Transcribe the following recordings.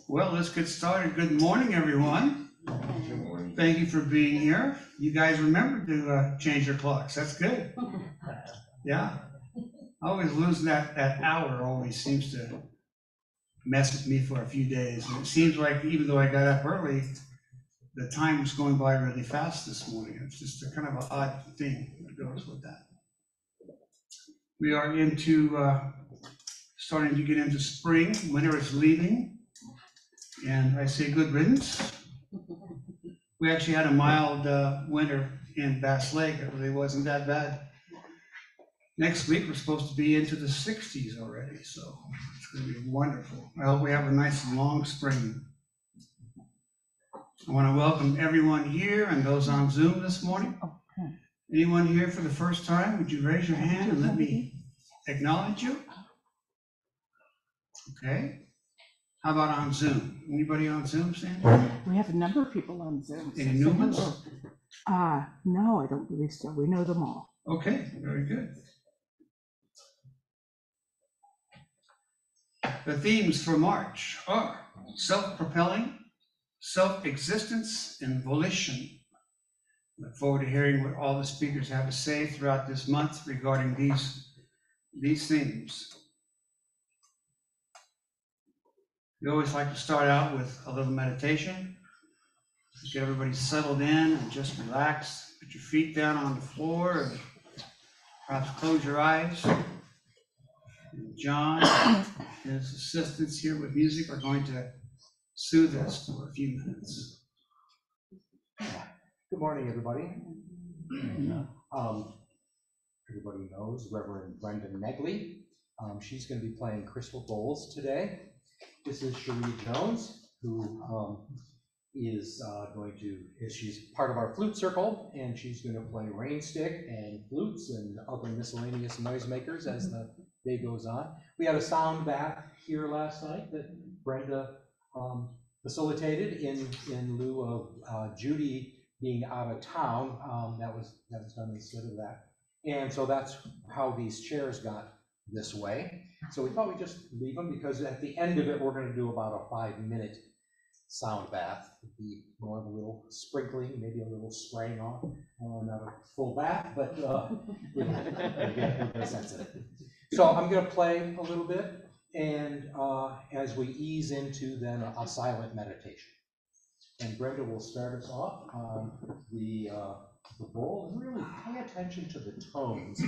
Well, let's get started. Good morning, everyone. Good morning. Thank you for being here. You guys remember to change your clocks. That's good. Yeah. I always lose that hour. Always seems to mess with me for a few days. And it seems like even though I got up early, the time was going by really fast this morning. It's just a kind of an odd thing that goes with that. We are into starting to get into spring. Winter is leaving. And I say good riddance. We actually had a mild winter in Bass Lake. It really wasn't that bad. Next week, we're supposed to be into the 60s already, so it's going to be wonderful. I hope we have a nice long spring. I want to welcome everyone here and those on Zoom this morning. Anyone here for the first time, would you raise your hand and let me acknowledge you? Okay. How about on Zoom? Anybody on Zoom, Sandy? We have a number of people on Zoom. Any new ones? No, I don't believe so. We know them all. Okay, very good. The themes for March are self-propelling, self-existence, and volition. Look forward to hearing what all the speakers have to say throughout this month regarding these themes. We always like to start out with a little meditation. Get everybody settled in and just relax. Put your feet down on the floor and perhaps close your eyes. And John and his assistants here with music are going to soothe us for a few minutes. Good morning, everybody. Everybody knows Reverend Brenda Negley. She's going to be playing crystal bowls today. This is Cherie Jones, who she's part of our flute circle, and she's going to play rainstick and flutes and other miscellaneous noisemakers as the day goes on. We had a sound bath here last night that Brenda facilitated in lieu of Judy being out of town. That was done instead of that. And so that's how these chairs got this way. So we thought we'd just leave them because at the end of it, we're going to do about a 5-minute sound bath. It'd be more of a little sprinkling, maybe a little spraying off. Not a full bath, but we'll get a sense of it. So I'm going to play a little bit, and as we ease into then a silent meditation. And Brenda will start us off on the bowl, and really pay attention to the tones.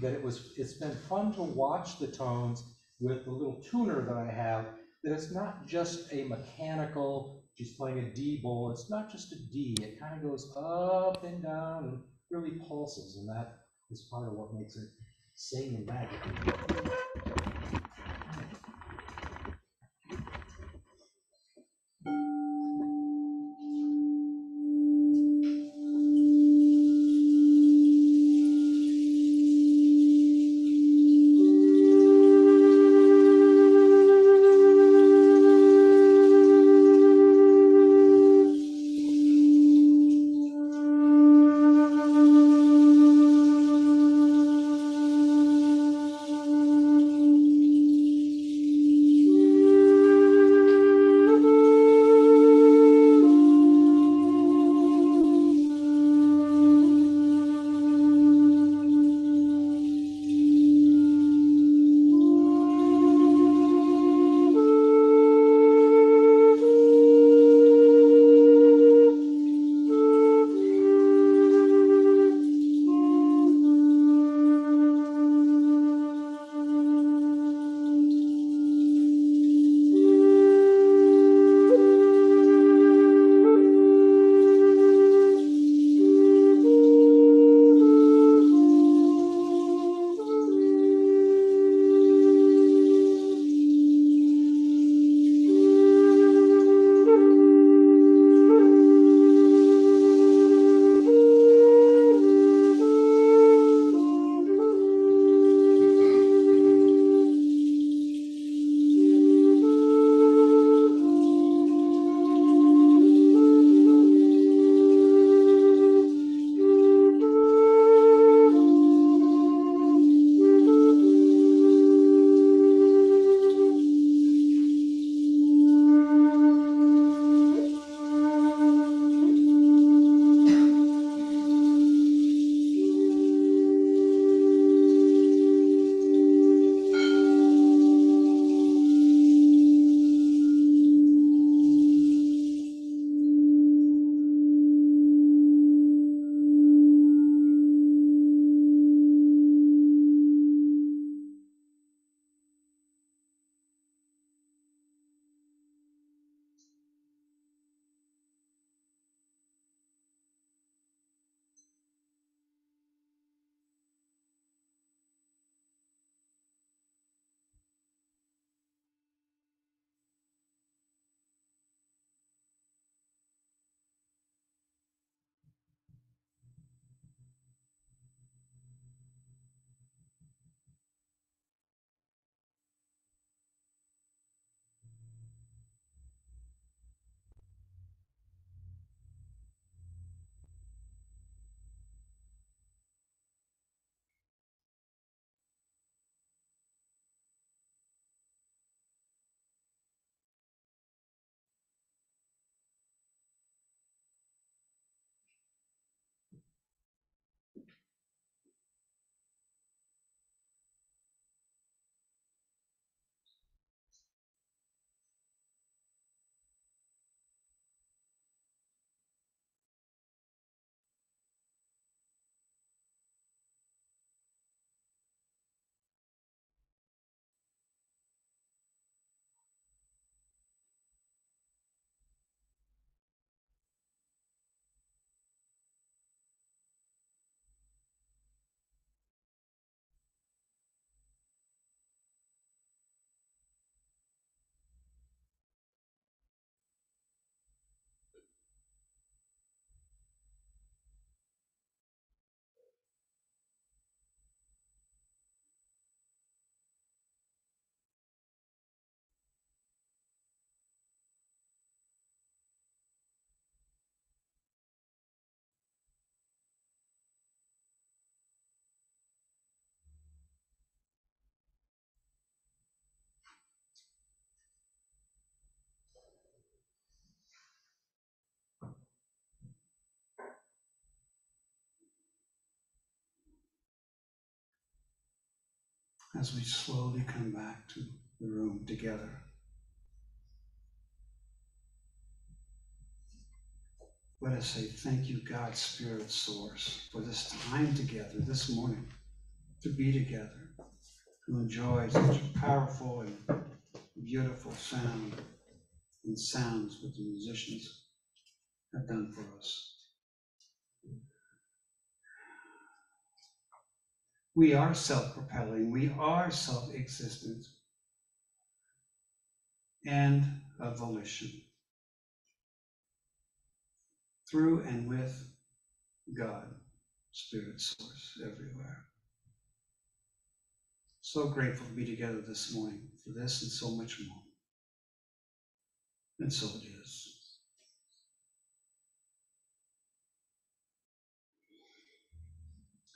It's been fun to watch the tones with the little tuner that I have, that it's not just a mechanical, she's playing a D bowl, it's not just a D, it kind of goes up and down and really pulses, and that is part of what makes it sing and magic. as we slowly come back to the room together. Let us say thank you, God, Spirit Source, for this time together this morning, to be together, to enjoy such a powerful and beautiful sound and sounds what the musicians have done for us. We are self-propelling, we are self-existent, and of volition. Through and with God, Spirit Source, everywhere. So grateful to be together this morning for this and so much more. And so it is.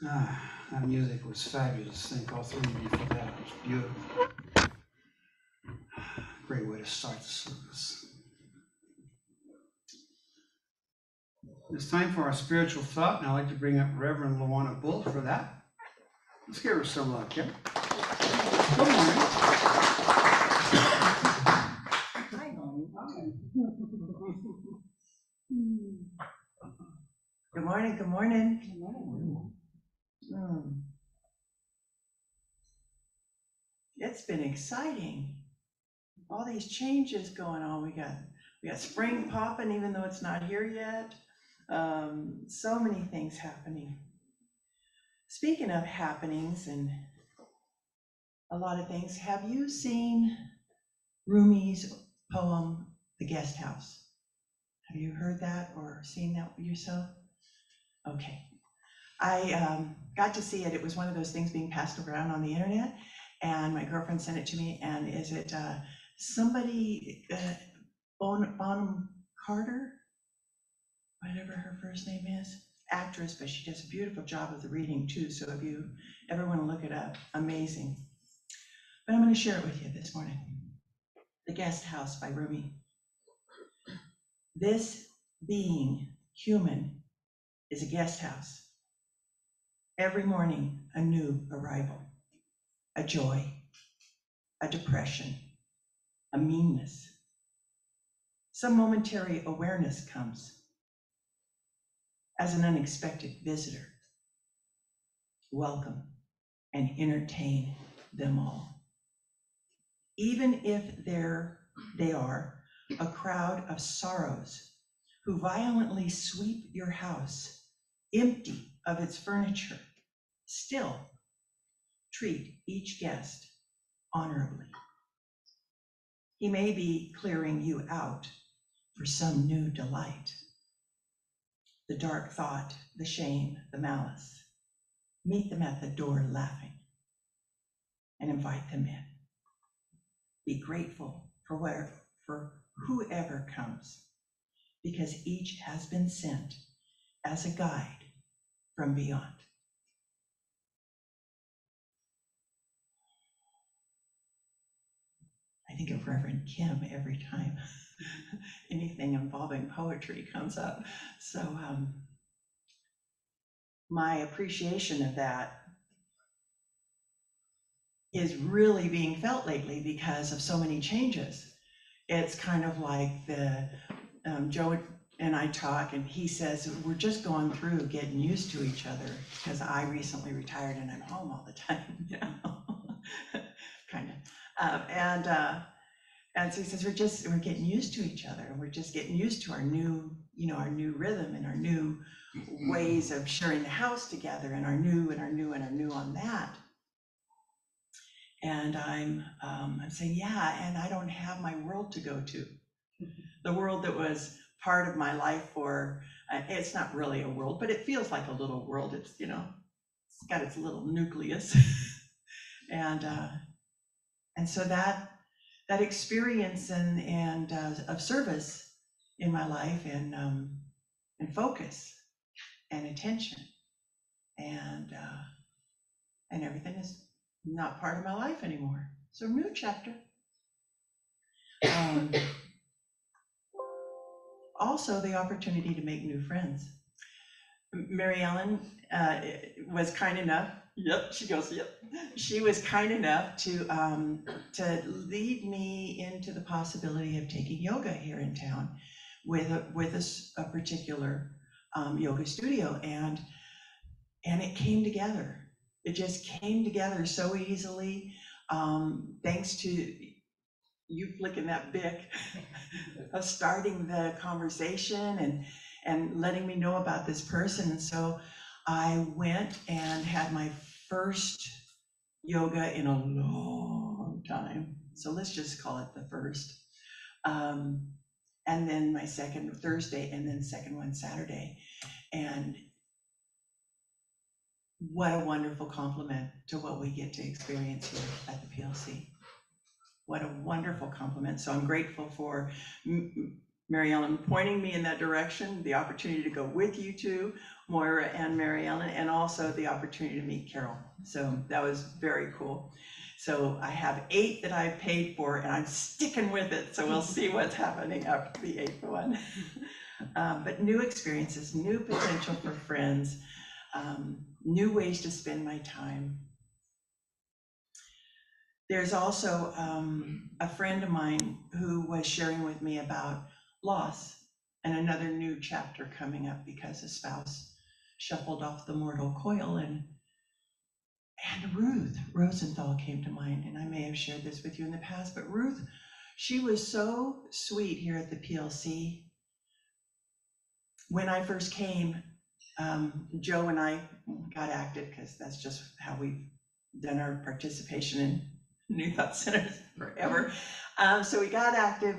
That music was fabulous. Thank all three of you for that. It was beautiful. Great way to start the service. It's time for our spiritual thought, and I'd like to bring up Reverend Lujuana Bull for that. Let's give her some love, Kim. Good morning. Hi, Mom. Good morning, good morning. Good morning. It's been exciting. All these changes going on. We got spring popping, even though it's not here yet. So many things happening. Speaking of happenings and a lot of things, have you seen Rumi's poem, The Guest House? Have you heard that or seen that yourself? Okay. I got to see it. It was one of those things being passed around on the internet, and my girlfriend sent it to me. And is it somebody, Bonham Carter, whatever her first name is, actress, but she does a beautiful job of the reading too. So if you ever want to look it up, amazing. But I'm going to share it with you this morning. The Guest House by Rumi. This being human is a guest house. Every morning, a new arrival, a joy, a depression, a meanness. Some momentary awareness comes as an unexpected visitor. Welcome and entertain them all. Even if they are a crowd of sorrows who violently sweep your house empty of its furniture, still treat each guest honorably. He may be clearing you out for some new delight. The dark thought, the shame, the malice. Meet them at the door laughing and invite them in. Be grateful for whoever comes, because each has been sent as a guide from beyond. I think of Reverend Kim every time anything involving poetry comes up. So my appreciation of that is really being felt lately because of so many changes. It's kind of like the Joe and I talk, and he says we're just going through getting used to each other because I recently retired and I'm home all the time, you know, kind of. And so he says we're getting used to each other, and we're just getting used to our new, you know, our new rhythm and our new ways of sharing the house together, and our new on that. And I'm saying, yeah, and I don't have my world to go to. The world that was part of my life for, it's not really a world, but it feels like a little world. It's, you know, it's got its little nucleus. And so that experience and of service in my life, and focus and attention and everything is not part of my life anymore. So new chapter. Also the opportunity to make new friends. Mary Ellen was kind enough Yep, she goes, yep. She was kind enough to lead me into the possibility of taking yoga here in town with a particular yoga studio, and it came together. It just came together so easily, thanks to you flicking that bic of starting the conversation and letting me know about this person. And so I went and had my first yoga in a long time. So let's just call it the first. And then my second Thursday, and then second one Saturday. And what a wonderful compliment to what we get to experience here at the PLC. What a wonderful compliment. So I'm grateful for Mary Ellen pointing me in that direction, the opportunity to go with you two, Moira and Mary Ellen, and also the opportunity to meet Carol. So that was very cool. So I have 8 that I've paid for, and I'm sticking with it. So we'll see what's happening after the 8th one. But new experiences, new potential for friends, new ways to spend my time. There's also a friend of mine who was sharing with me about loss and another new chapter coming up because a spouse shuffled off the mortal coil, and Ruth Rosenthal came to mind, and I may have shared this with you in the past, but Ruth, she was so sweet here at the PLC. When I first came, Joe and I got active because that's just how we've done our participation in New Thought Centers forever. So we got active,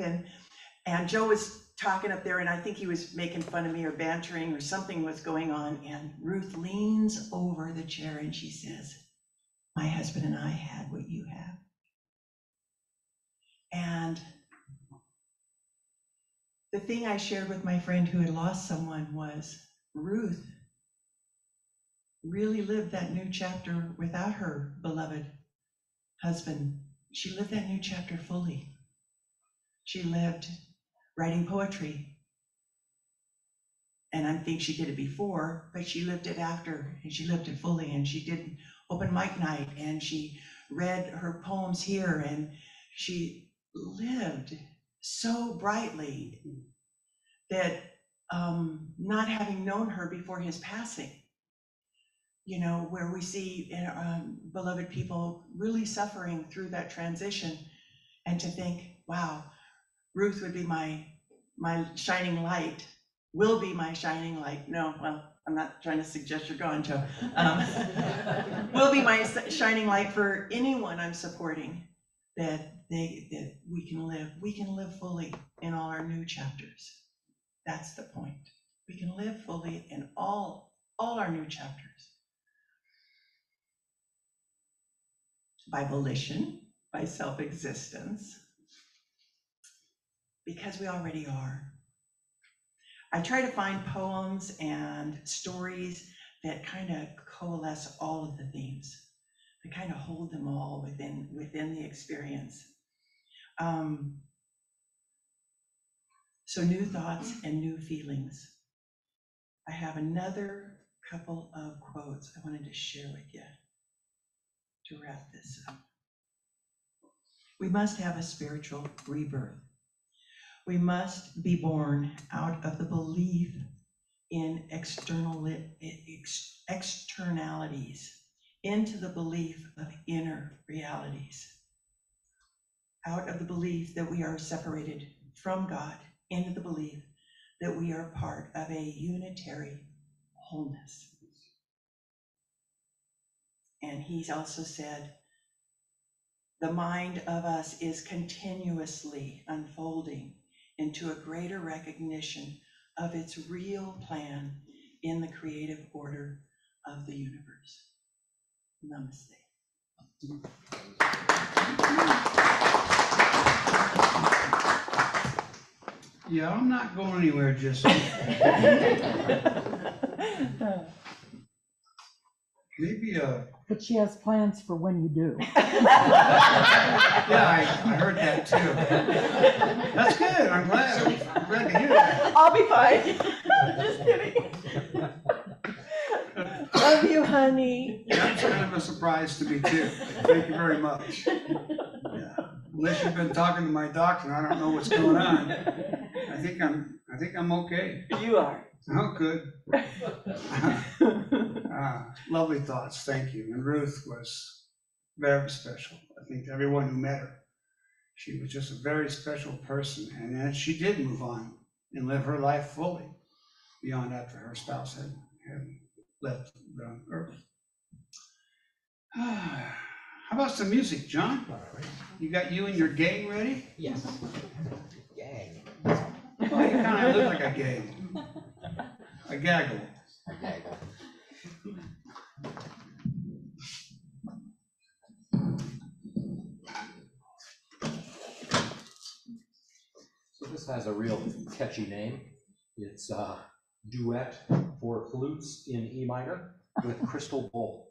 and Joe was talking up there, and I think he was making fun of me or bantering or something was going on, and Ruth leans over the chair and she says, "My husband and I had what you have." And the thing I shared with my friend who had lost someone was Ruth really lived that new chapter without her beloved husband. She lived that new chapter fully. She lived writing poetry. And I think she did it before, but she lived it after, and she lived it fully. And she did open mic night, and she read her poems here, and she lived so brightly that not having known her before his passing, you know, where we see beloved people really suffering through that transition, and to think, wow, Ruth would be my shining light, will be my shining light. No, well, I'm not trying to suggest you're going, Joe. Will be my shining light for anyone I'm supporting, that we can live fully in all our new chapters. That's the point. We can live fully in all our new chapters. By volition, by self-existence, because we already are. I try to find poems and stories that kind of coalesce all of the themes, that kind of hold them all within the experience. So new thoughts and new feelings. I have another couple of quotes I wanted to share with you to wrap this up. We must have a spiritual rebirth. We must be born out of the belief in externalities into the belief of inner realities. Out of the belief that we are separated from God into the belief that we are part of a unitary wholeness. And he's also said, the mind of us is continuously unfolding into a greater recognition of its real plan in the creative order of the universe. Namaste. Yeah, I'm not going anywhere just yet. Maybe But she has plans for when you do. yeah, I heard that too. That's good. I'm glad to hear that. I'll be fine. Just kidding. Love you, honey. That's kind of a surprise to me too. Thank you very much. Yeah. Unless you've been talking to my doctor, I don't know what's going on. I think I'm okay. You are. Oh, good. Lovely thoughts, thank you. And Ruth was very special. I think everyone who met her, she was just a very special person. And then she did move on and live her life fully beyond after her spouse had left the earth. How about some music, John? All right. You got you and your gang ready? Yes. Gang. Oh, you kind of look like a gang. A gaggle. A gaggle. So this has a real catchy name. It's a duet for flutes in E minor with Crystal Bull.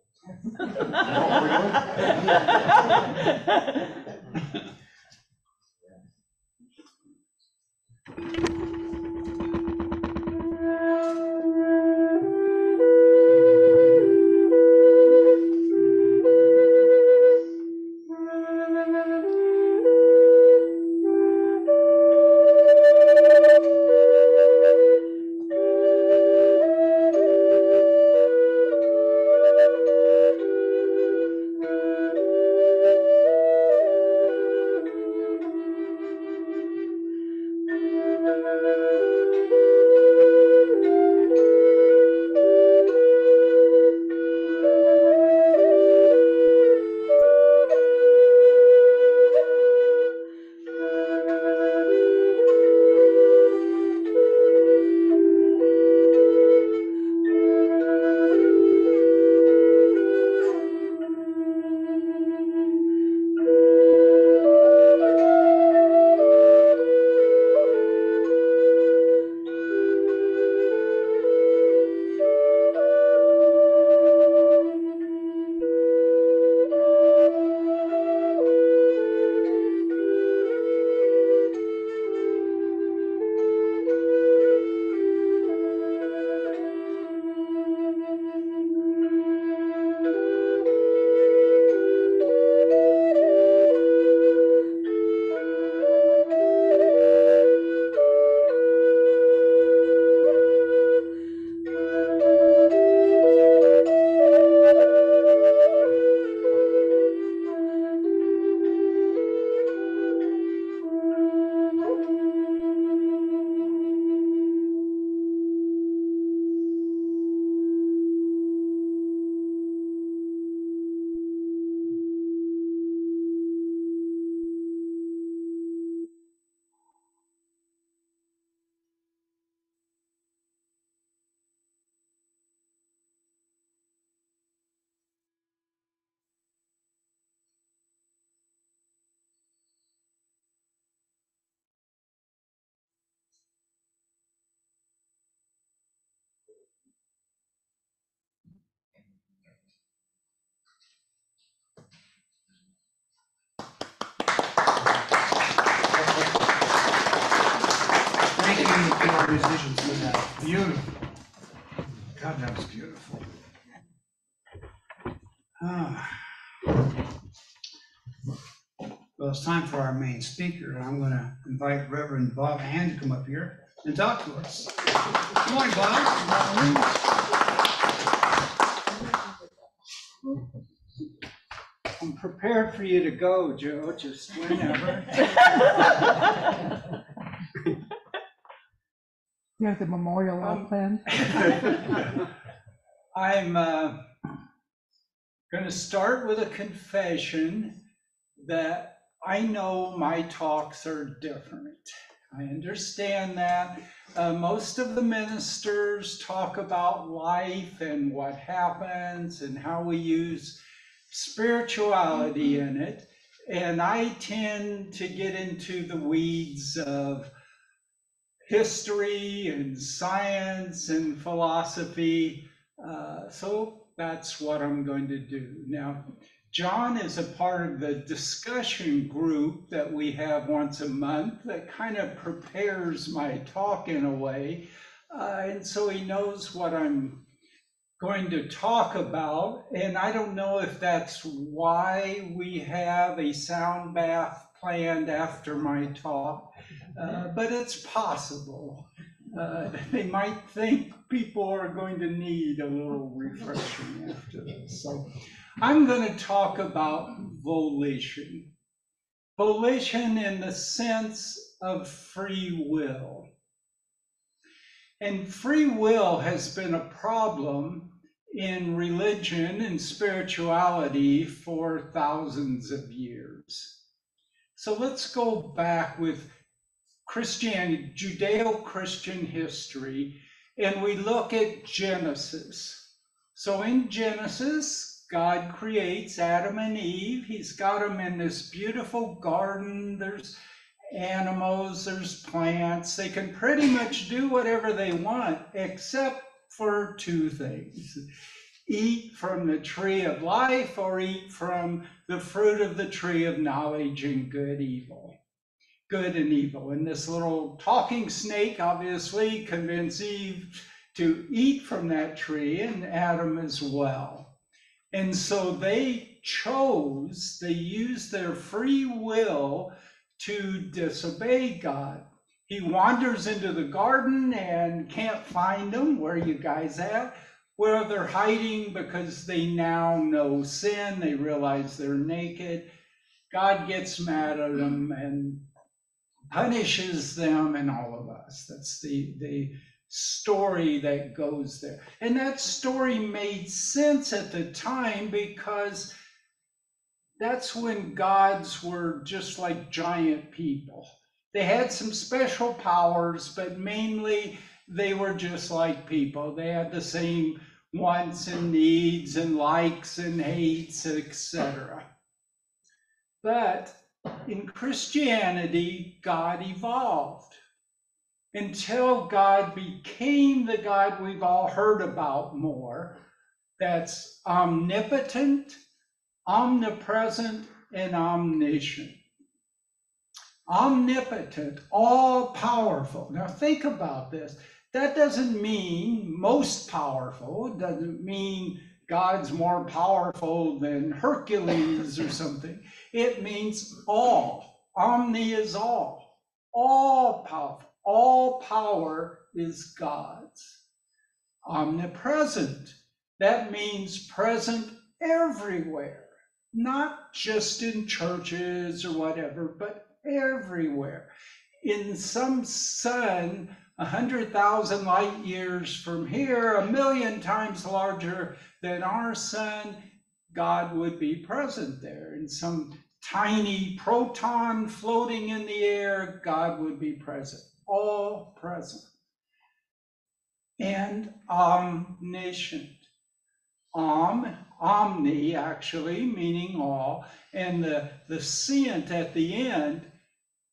Thank you to our musicians for that. Beautiful. God, that was beautiful. Well, it's time for our main speaker, and I'm going to invite Rev Bob Hand to come up here and talk to us. Good morning, Bob. I'm prepared for you to go, Joe, just whenever. You have the memorial all planned? I'm going to start with a confession that I know my talks are different. I understand that. Most of the ministers talk about life and what happens and how we use spirituality in it. And I tend to get into the weeds of history and science and philosophy. So that's what I'm going to do. Now, John is a part of the discussion group that we have once a month that kind of prepares my talk in a way. And so he knows what I'm going to talk about, and I don't know if that's why we have a sound bath planned after my talk, but it's possible. They might think people are going to need a little refreshing after this. So I'm going to talk about volition. Volition in the sense of free will. And free will has been a problem in religion and spirituality for thousands of years. So let's go back with Christianity, Judeo-Christian history, and we look at Genesis. So in Genesis, God creates Adam and Eve. He's got them in this beautiful garden. There's animals, there's plants. They can pretty much do whatever they want, except for two things: eat from the tree of life or eat from the fruit of the tree of knowledge and good and evil. And this little talking snake obviously convinced Eve to eat from that tree, and Adam as well. And so they used their free will to disobey God. He wanders into the garden and can't find them. Where are you guys at? Well, they're hiding because they now know sin. They realize they're naked. God gets mad at them and punishes them and all of us. That's the story that goes there. And that story made sense at the time because that's when gods were just like giant people. They had some special powers, but mainly they were just like people. They had the same wants and needs and likes and hates, etc. But in Christianity, God evolved until God became the God we've all heard about more. That's omnipotent, omnipresent, and omniscient. Omnipotent, all powerful. Now think about this. That doesn't mean most powerful. It doesn't mean God's more powerful than Hercules or something. It means all. Omni is all powerful. All power is God's. Omnipresent, that means present everywhere, not just in churches or whatever, but everywhere. In some sun 100,000 light years from here, 1,000,000 times larger than our sun, God would be present there. In some tiny proton floating in the air, God would be present. All present. And omniscient. Omni, actually, meaning all, and the scient at the end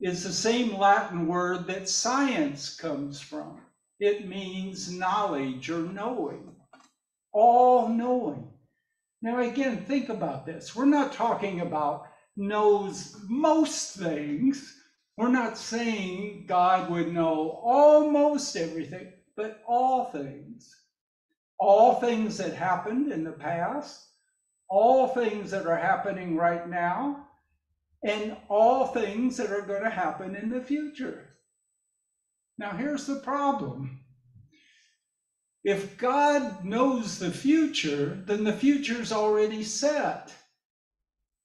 is the same Latin word that science comes from. It means knowledge or knowing, all knowing. Now again, think about this. We're not talking about knows most things. We're not saying God would know almost everything, but all things. All things that happened in the past, all things that are happening right now, and all things that are going to happen in the future. Now, here's the problem. If God knows the future, then the future's already set.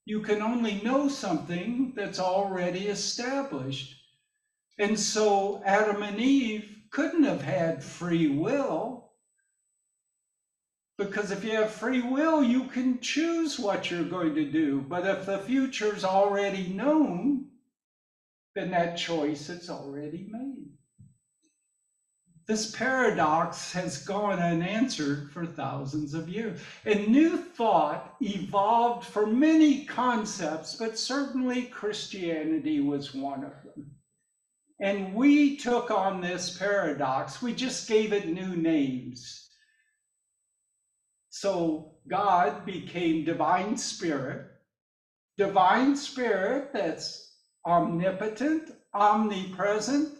You can only know something that's already established. And so Adam and Eve couldn't have had free will, because if you have free will, you can choose what you're going to do. But if the future's already known, then that choice is already made. This paradox has gone unanswered for thousands of years. And new thought evolved for many concepts, but certainly Christianity was one of them. And we took on this paradox. We just gave it new names. So God became divine spirit. Divine spirit that's omnipotent, omnipresent,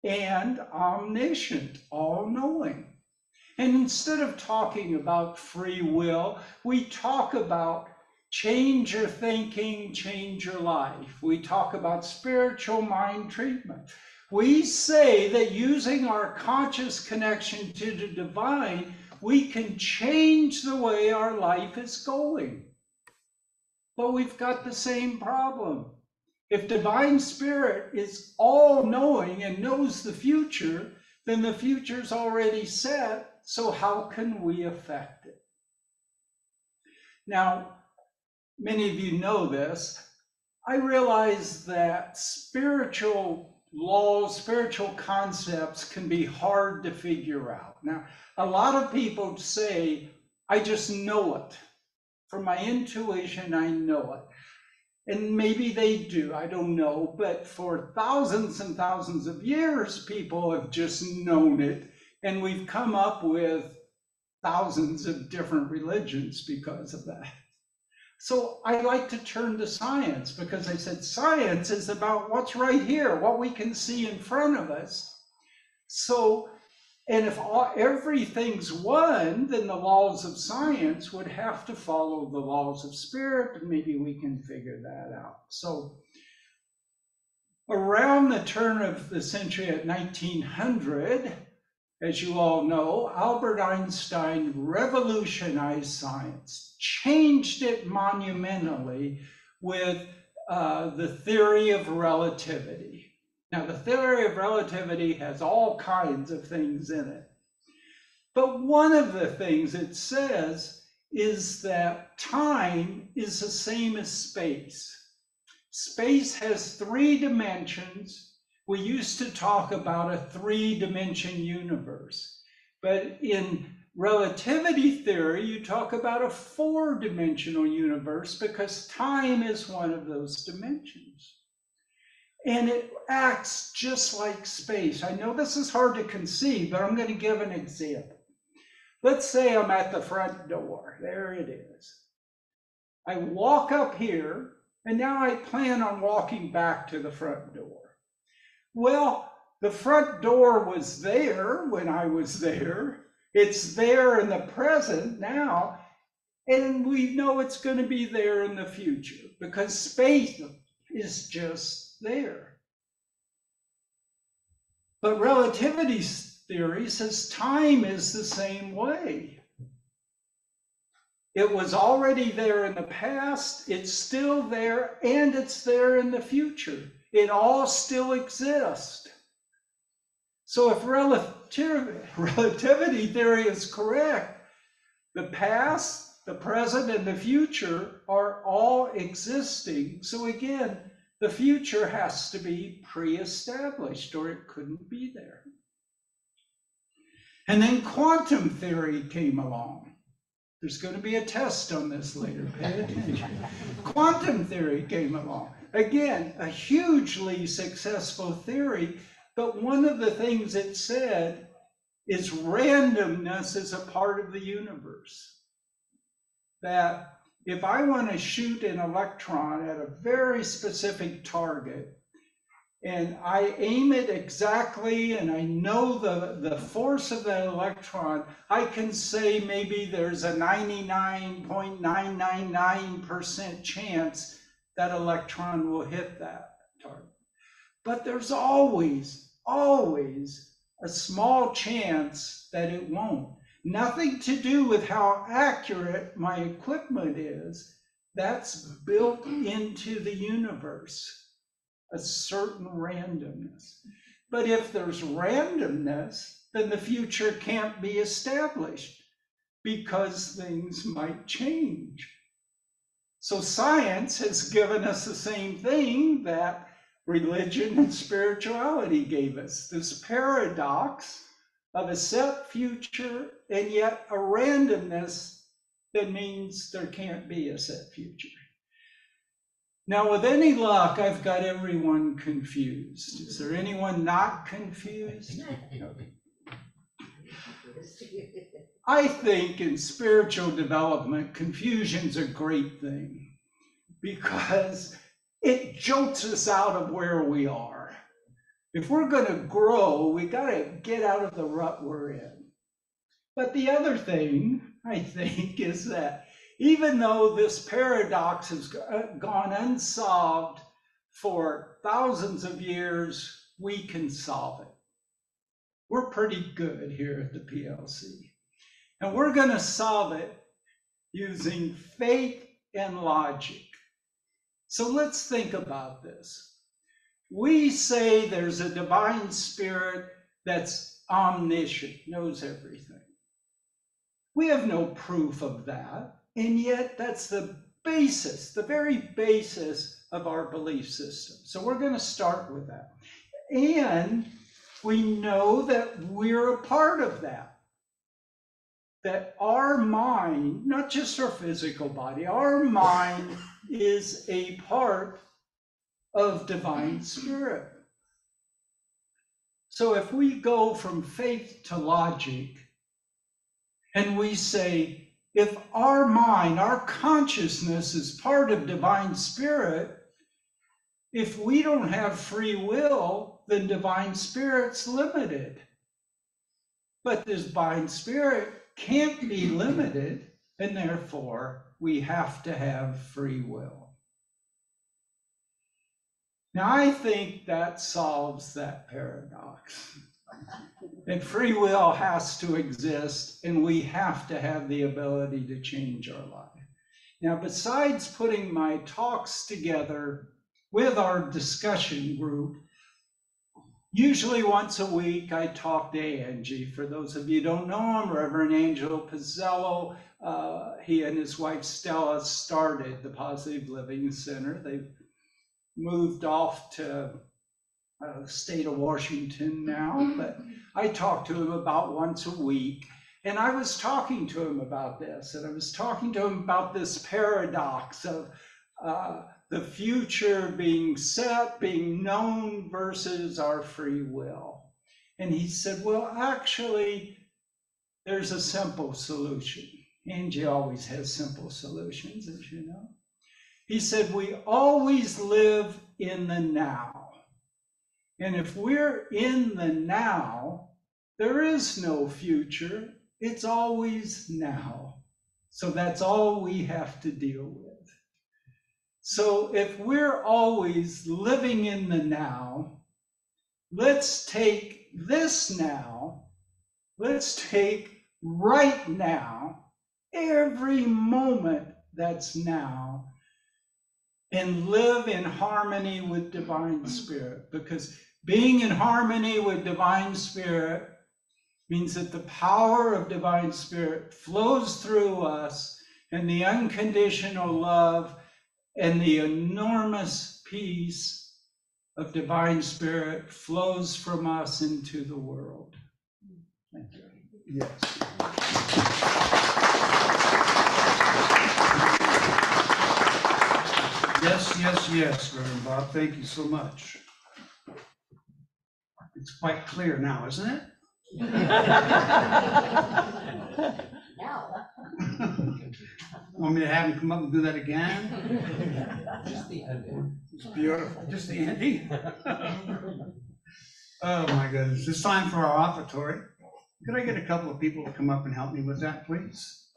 and omniscient, all-knowing. And instead of talking about free will, we talk about change your thinking, change your life. We talk about spiritual mind treatment. We say that using our conscious connection to the divine, we can change the way our life is going. But we've got the same problem. If divine spirit is all-knowing and knows the future, then the future's already set, so how can we affect it? Now, many of you know this. I realize that spiritual laws, spiritual concepts can be hard to figure out. Now, a lot of people say, I just know it. From my intuition, I know it. And maybe they do, I don't know, but for thousands and thousands of years, people have just known it. And we've come up with thousands of different religions because of that. So I like to turn to science, because I said science is about what's right here, what we can see in front of us. So, and if everything's one, then the laws of science would have to follow the laws of spirit, and maybe we can figure that out. So around the turn of the century at 1900, as you all know, Albert Einstein revolutionized science, changed it monumentally with the theory of relativity. Now, the theory of relativity has all kinds of things in it. But one of the things it says is that time is the same as space. Space has 3 dimensions. We used to talk about a 3-dimension universe. But in relativity theory, you talk about a 4-dimensional universe because time is one of those dimensions. And it acts just like space. I know this is hard to conceive, but I'm going to give an example. Let's say I'm at the front door. There it is. I walk up here, and now I plan on walking back to the front door. Well, the front door was there when I was there. It's there in the present now, and we know it's going to be there in the future because space is just there. But relativity theory says time is the same way. It was already there in the past, it's still there, and it's there in the future. It all still exists. So if relativity theory is correct, the past, the present, and the future are all existing. So again, the future has to be pre-established or it couldn't be there. And then quantum theory came along. There's going to be a test on this later, pay attention. Quantum theory came along. Again, a hugely successful theory, but one of the things it said is randomness is a part of the universe. That if I want to shoot an electron at a very specific target, and I aim it exactly, and I know the force of that electron, I can say maybe there's a 99.999% chance that electron will hit that target. But there's always a small chance that it won't. Nothing to do with how accurate my equipment is. That's built into the universe, a certain randomness. But if there's randomness, then the future can't be established because things might change. So science has given us the same thing that religion and spirituality gave us, this paradox of a set future and yet a randomness that means there can't be a set future. Now, with any luck, I've got everyone confused. Is there anyone not confused? I think in spiritual development, confusion's a great thing because it jolts us out of where we are. If we're going to grow, we got to get out of the rut we're in. But the other thing, I think, is that even though this paradox has gone unsolved for thousands of years, we can solve it. We're pretty good here at the PLC. And we're going to solve it using faith and logic. So let's think about this. We say there's a divine spirit that's omniscient, knows everything. We have no proof of that, and yet that's the basis, the very basis of our belief system. So we're going to start with that. And we know that we're a part of that. That our mind, not just our physical body, our mind is a part of divine spirit. So if we go from faith to logic, and we say, if our mind, our consciousness is part of divine spirit, if we don't have free will, then divine spirit's limited. But the divine spirit can't be limited, and therefore we have to have free will. Now, I think that solves that paradox. And free will has to exist, and we have to have the ability to change our life. Now, besides putting my talks together with our discussion group, usually once a week I talk to Angie. For those of you who don't know him, Reverend Angelo Pizzello, he and his wife Stella started the Positive Living Center. They've moved off to the state of Washington now, but I talk to him about once a week. And I was talking to him about this, and I was talking to him about this paradox of the future being set, being known versus our free will. And he said, well, actually, there's a simple solution. Angie always has simple solutions, as you know. He said, we always live in the now. And if we're in the now, there is no future. It's always now. So that's all we have to deal with. So if we're always living in the now, let's take this now, let's take right now, every moment that's now, and live in harmony with divine spirit. Because being in harmony with divine spirit means that the power of divine spirit flows through us, and the unconditional love and the enormous peace of divine spirit flows from us into the world. Thank you. Yes. Yes, yes, yes, Reverend Bob, thank you so much. It's quite clear now, isn't it? Want me to have him come up and do that again? Just the ending. It's beautiful, just the ending. Oh my goodness, it's time for our offertory. Could I get a couple of people to come up and help me with that, please?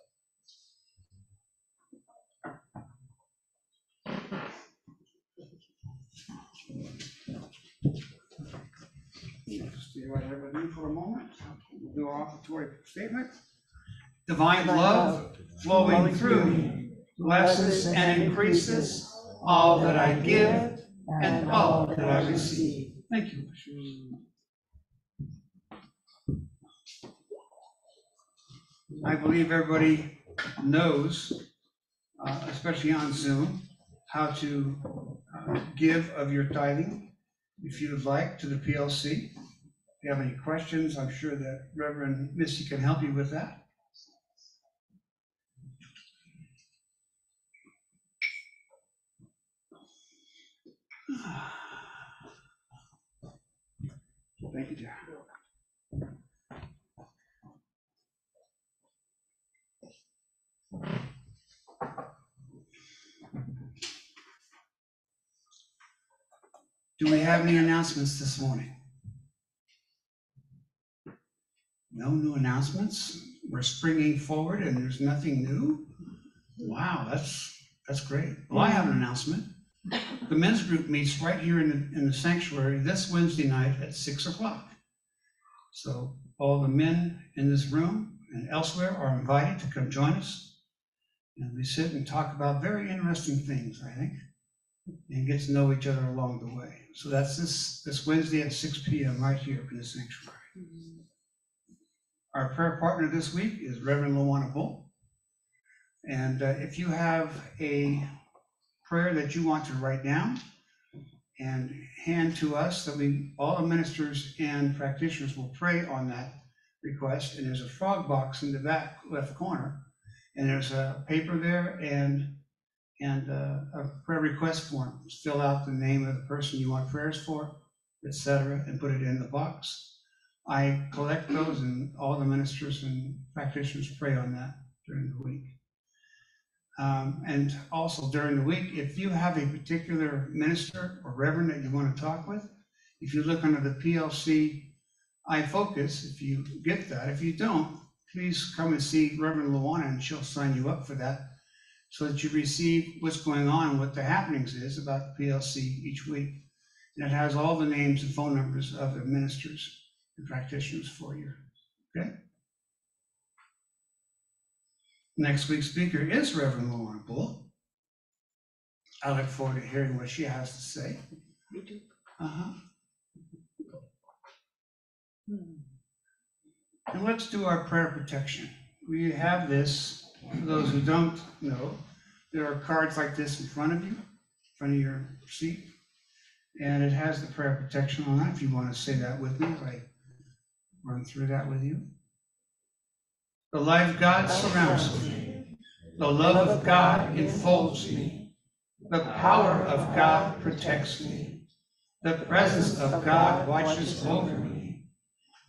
Just stay right there with me for a moment. We'll do our offertory statement. Divine love flowing through me blesses and increases all that I give and all that I receive. Thank you. I believe everybody knows, especially on Zoom, how to give of your tithing, if you would like, to the PLC. If you have any questions, I'm sure that Reverend Missy can help you with that. Thank you, dear. Do we have any announcements this morning? No new announcements? we're springing forward and there's nothing new. Wow, that's great. Well, I have an announcement. The men's group meets right here in the sanctuary this Wednesday night at 6 o'clock. So all the men in this room and elsewhere are invited to come join us. And we sit and talk about very interesting things, I think, and get to know each other along the way. So that's this Wednesday at 6 p.m. right here in the sanctuary. Our prayer partner this week is Reverend Lujuana Bull. And if you have a prayer that you want to write down and hand to us, that all the ministers and practitioners will pray on that request. And there's a frog box in the back left corner, and there's a paper there and a prayer request form. Just fill out the name of the person you want prayers for, etc., and put it in the box. I collect those, and all the ministers and practitioners pray on that during the week. And also during the week, if you have a particular minister or reverend that you want to talk with, if you look under the PLC iFocus, if you get that, if you don't, please come and see Reverend Lujuana and she'll sign you up for that so that you receive what's going on, what the happenings is about the PLC each week. And it has all the names and phone numbers of the ministers and practitioners for you, okay? Next week's speaker is Reverend Lujuana Bull. I look forward to hearing what she has to say. Me too. And let's do our prayer protection. We have this, for those who don't know, there are cards like this in front of you, in front of your seat, and it has the prayer protection on it. If you want to say that with me as I run through that with you. The light of God surrounds me. The love of God enfolds me. The power of God protects me. The presence of God watches over me.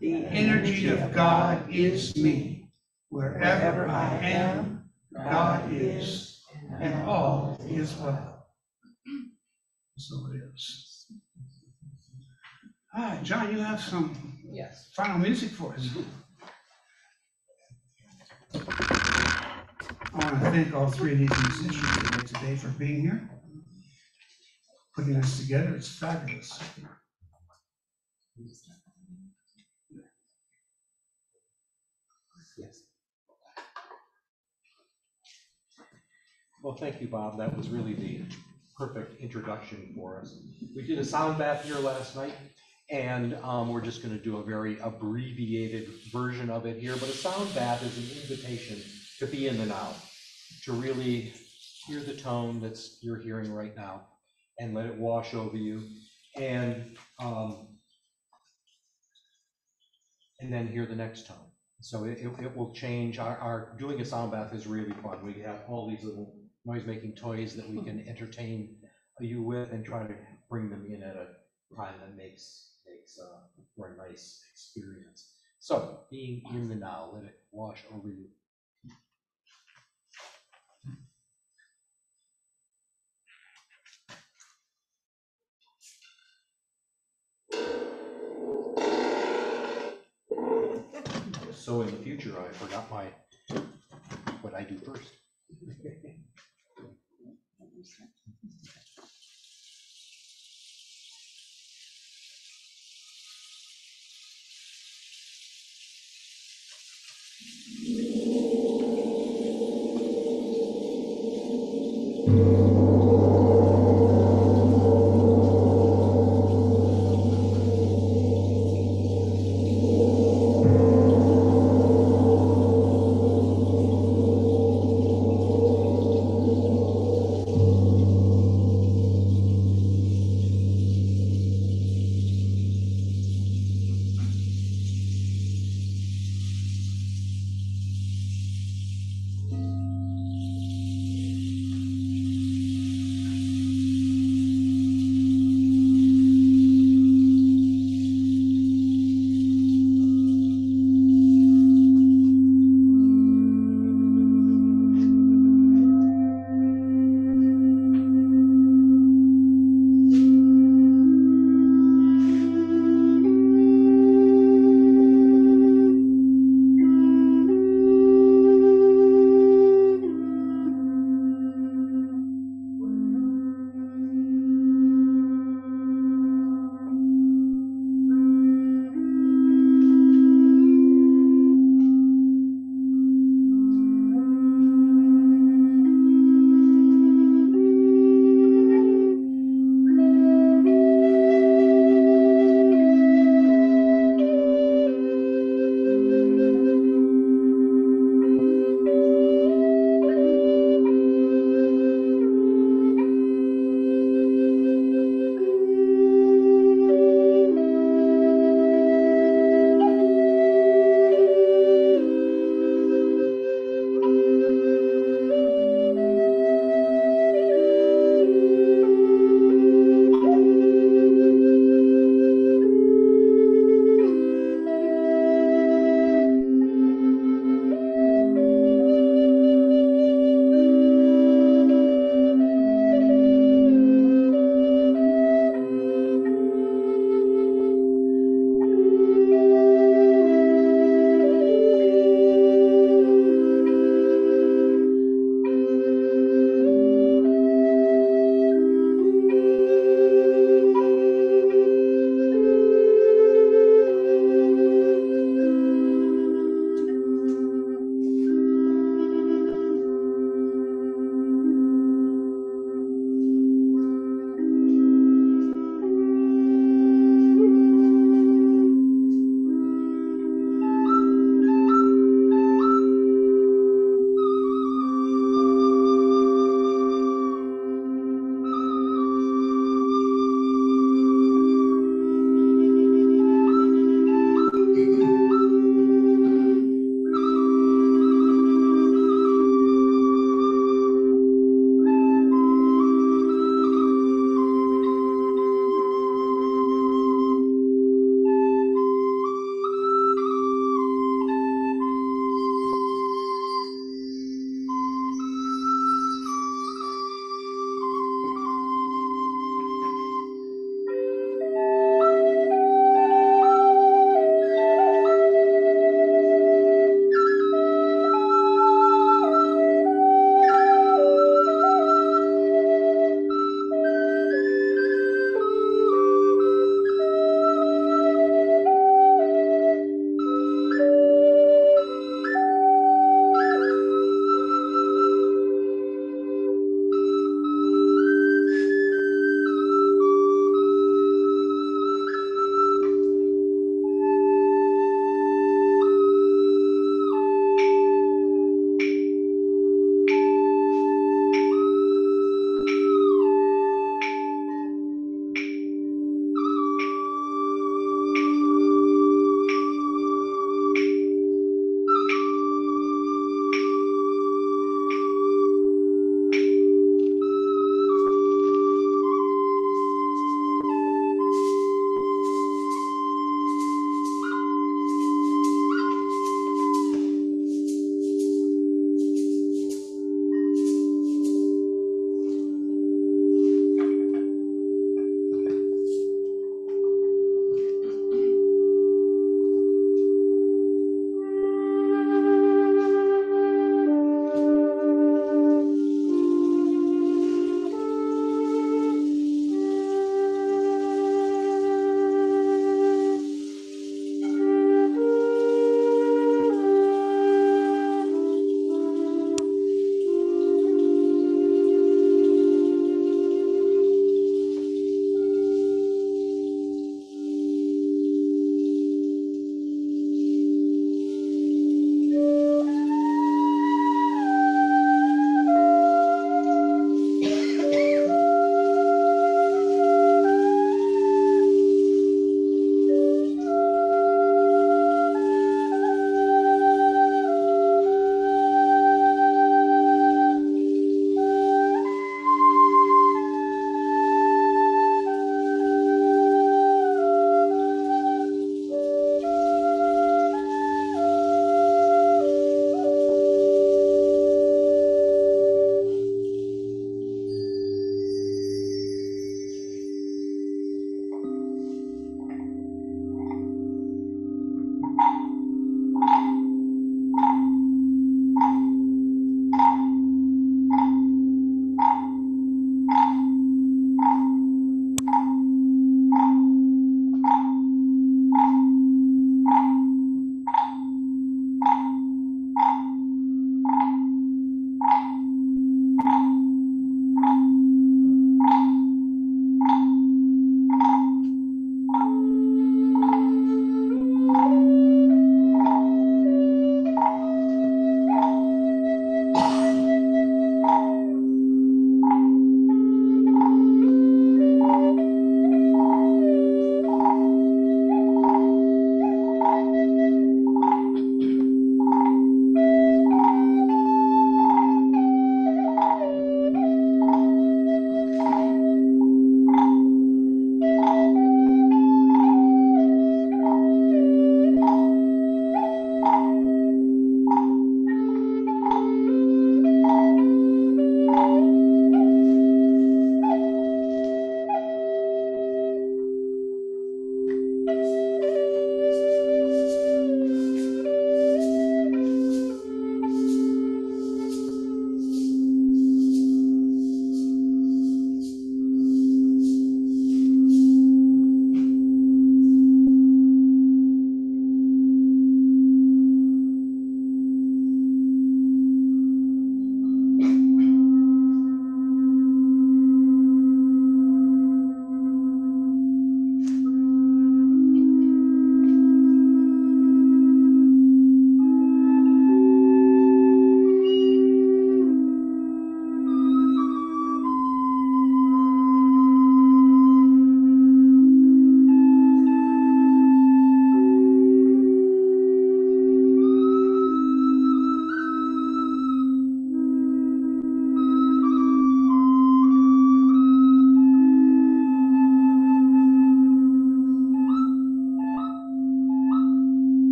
The energy of God is me. Wherever I am, God is, and all is well. So it is. All right, John, you have some final music for us. I want to thank all three of these musicians here today for being here, putting this together. It's fabulous. Yes. Well, thank you, Bob. That was really the perfect introduction for us. We did a sound bath here last night, and we're just going to do a very abbreviated version of it here. But a sound bath is an invitation to be in the now, to really hear the tone that's you're hearing right now, and let it wash over you, and then hear the next tone. So it will change. Our doing a sound bath is really fun. We have all these little noise-making toys that we can entertain you with and try to bring them in at a time that makes for a nice experience. So being in the now, let it wash over you. So in the future, I forgot what I do first.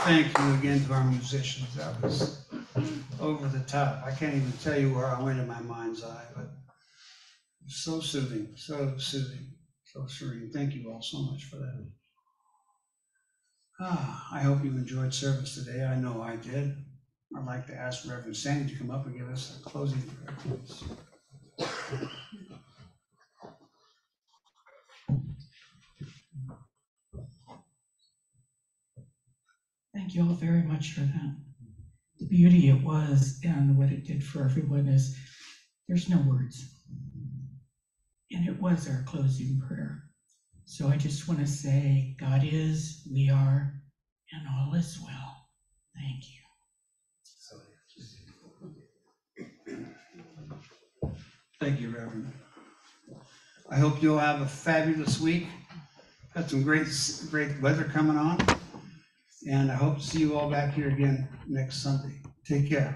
thank you again to our musicians. That was over the top. I can't even tell you where I went in my mind's eye, but so soothing, so soothing, so serene. Thank you all so much for that. I hope you enjoyed service today. I know I did. I'd like to ask Reverend Sandy to come up and give us a closing prayer, please. Thank you all very much for that. The beauty it was and what it did for everyone is there's no words. And it was our closing prayer. So I just want to say, God is, we are, and all is well. Thank you. Thank you, Reverend. I hope you'll have a fabulous week. Got some great weather coming on. And I hope to see you all back here again next Sunday. Take care.